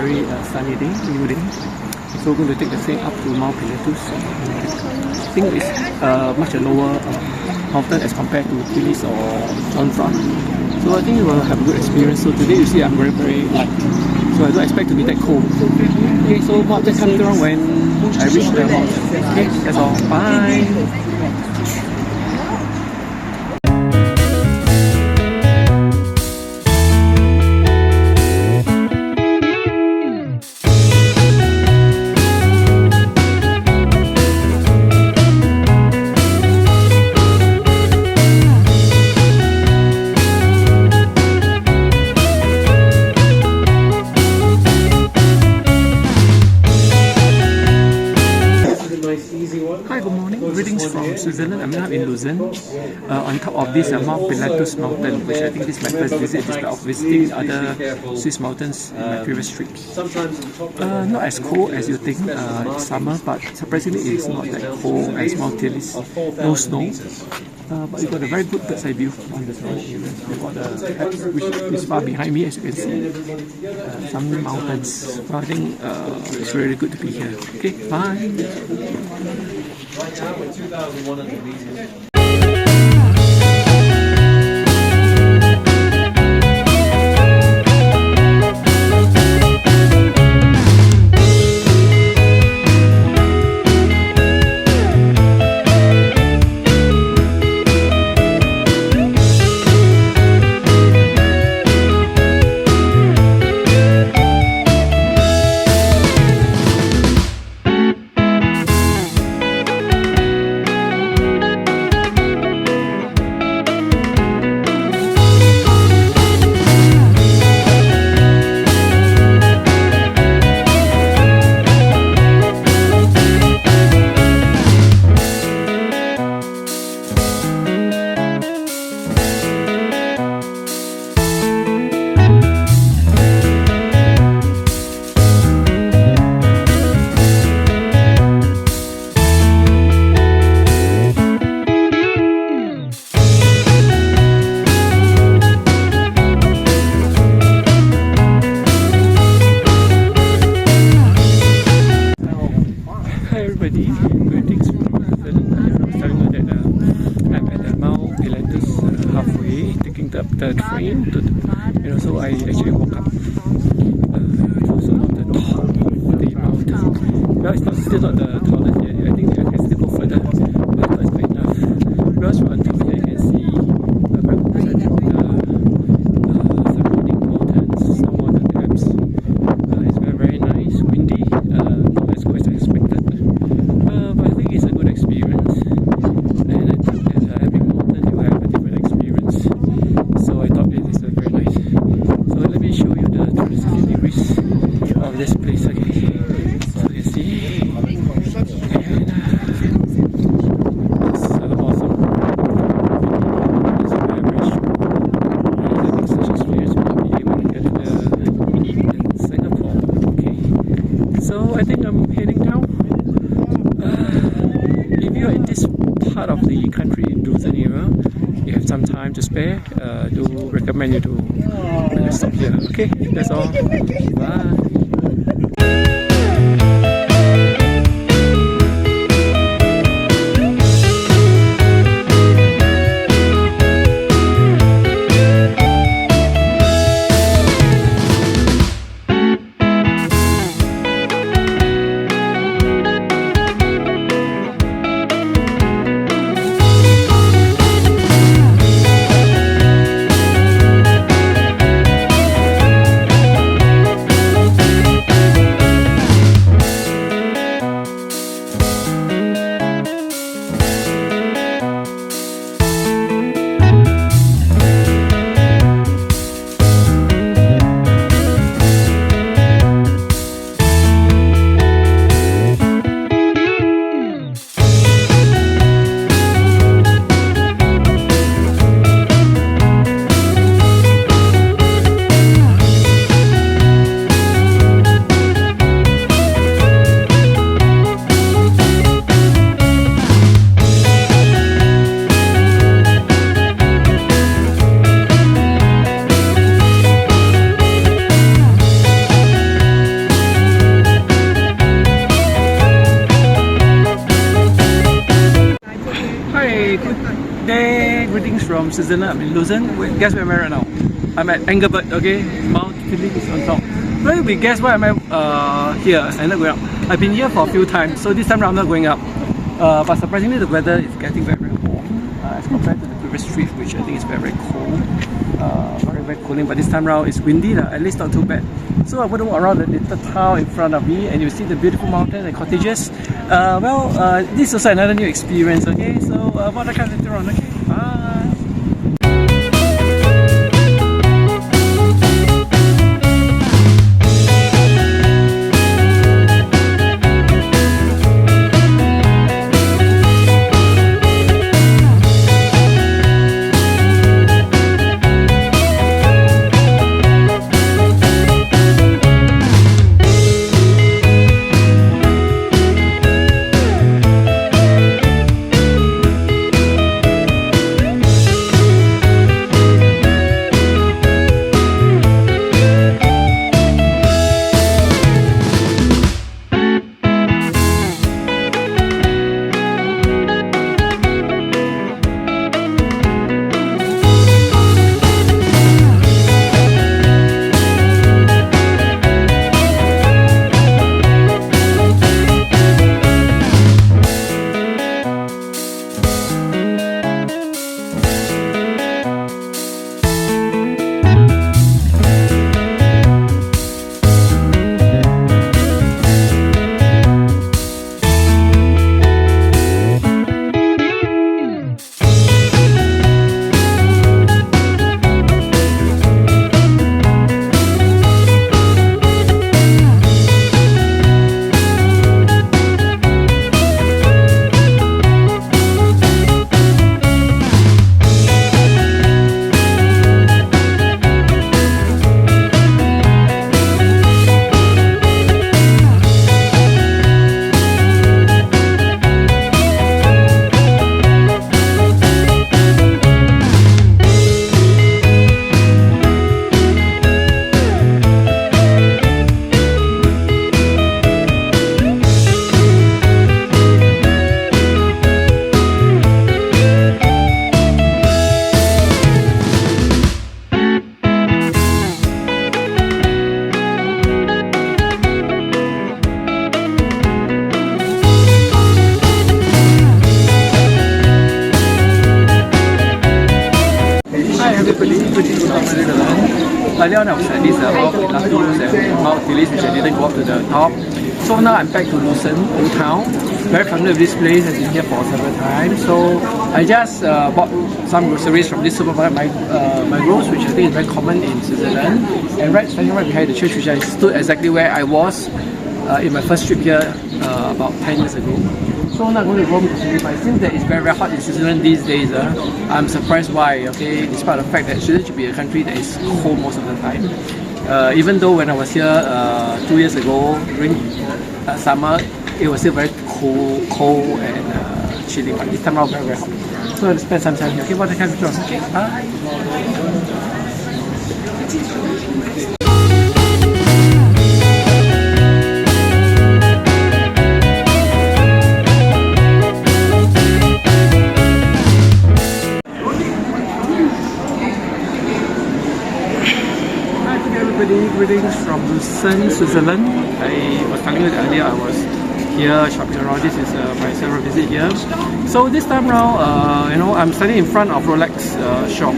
very sunny day, new day. So we're going to take the train up to Mount Pilatus. I think it's much a lower mountain as compared to Titlis or Schweiz. So I think we'll have a good experience. So today you see I'm very, very light. So I don't expect to be that cold. Okay, so more just come around when I reach the mountain. Okay, that's all. Bye! Hi, good morning. Greetings from Switzerland. I'm now in Lucerne, on top of this Mount Pilatus mountain, which I think this is my first visit despite of visiting other Swiss mountains in my previous trips. Not as cold as you think, it's summer, but surprisingly it's not that cold as Mount Titlis. No snow. But you got a very good bird's eye view on the surrounding area. You've got the Alps, which is far behind me, as you can see. Some mountains. Well, I think it's really good to be here. Okay, bye! Right now we're 2,100 meters. Greetings from Switzerland. I'm telling you that I'm at the Mount Pilatus halfway, taking the train to, so I actually walk up to sort of the top of the mountain. Well, it's still not the tallest yet. I think I can still go further, but I thought it's good enough. Because from on top here you can see a very good percentage of the surrounding mountains, some more than the Alps. It's very, very nice, windy, not as good as I expected. But I think it's a good experience, and I think that every mountain you have a different experience, so I thought it is very nice. So let me show you the 360 degrees of this place again. So you see, and it's awesome. It's a very short. I think such experience will not be able to get in Singapore. Okay, so I think I'm heading down. If you are in this part of the country in Lucerne area, you have some time to spare, do recommend you to stop here. Okay, that's all. Bye. greetings from Switzerland. I'm in Lucerne. Wait, guess where I'm at right now? I'm at Engleberg, okay? Mount Titlis on top. Well, guess why I'm at here? I'm not going up. I've been here for a few times, so this time around I'm not going up. But surprisingly, the weather is getting very, very warm as compared to the previous trip, which I think is very, very cold. Very, very cooling. But this time around it's windy, at least not too bad. So I'm going to walk around the little town in front of me, and you see the beautiful mountains and cottages. This is also another new experience. Okay, so more that kind of later on. Okay, bye. Earlier on I was at this Mount Pilatus and Mount Titlis, which I didn't go up to the top. So now I'm back to Lucerne, old town. Very familiar with this place, I've been here for several times. So I just bought some groceries from this supermarket, my groceries, which I think is very common in Switzerland. And standing right behind the church, which I stood exactly where I was in my first trip here about 10 years ago. So now I'm going to Rome today, but since that it's very, very hot in Switzerland these days, I'm surprised why, okay, despite the fact that Switzerland should be a country that is cold most of the time. Even though when I was here 2 years ago during summer, it was still very cold and chilly, but this time around very, very hot. So I'll spend some time here. Okay, what the kind of pictures? Okay, bye. Greetings from Lucerne, Switzerland. I was telling you that earlier I was here shopping around. This is my several visit here. So this time around, I'm standing in front of Rolex shop,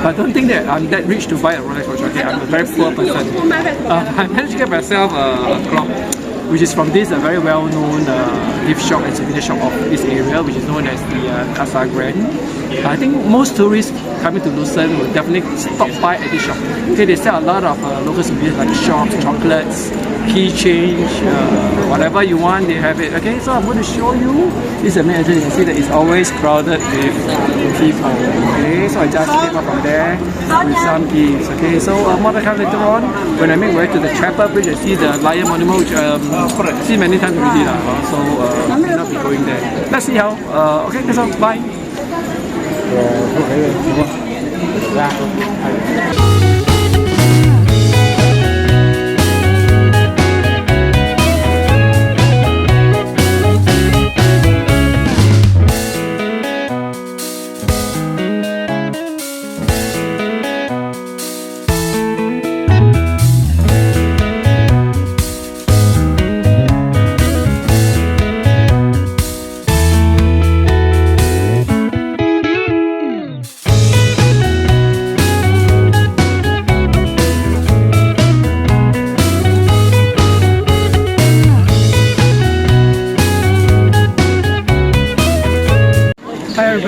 But don't think that I'm that rich to buy a Rolex watch. Okay, I'm a very poor person. I managed to get myself a clock, which is from this very well-known gift shop and souvenir shop of this area, which is known as the Casa Grand. I think most tourists coming to Lucerne will definitely stop by at this shop. Okay, they sell a lot of local souvenirs like shops, chocolates, keychains, whatever you want, they have it. Okay, so I'm going to show you. This is the main entrance. You can see that it's always crowded with people. Okay, so I just came up from there with some gifts. Okay, so more to come later on. When I make way to the Chapel Bridge, I see the Lion Monument, which I've seen many times already. So I may not be going there. Let's see how. Okay, so bye.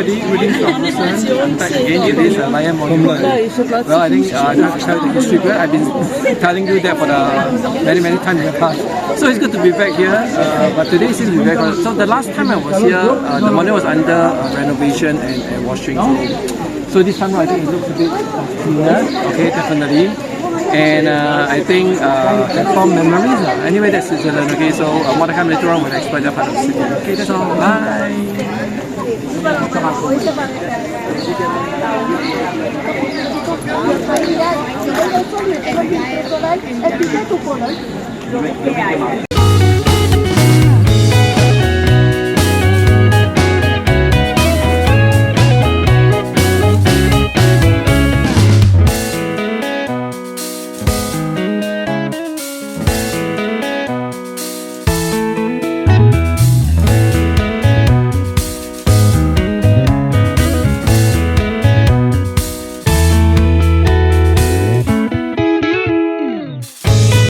everybody. Greetings from Lucerne. I'm back again in this Lion Monument. Well, I think I have to tell you the history, but I've been telling you that for the many times in the past. So it's good to be back here, but today seems to be back. So the last time I was here, the monument was under renovation and washing. So this time I think it looks a bit cleaner. Okay, definitely. And I think have fond memories. Anyway, that's Switzerland. Okay, so more to come later on when I explore that part of the city. Okay, that's all. Bye.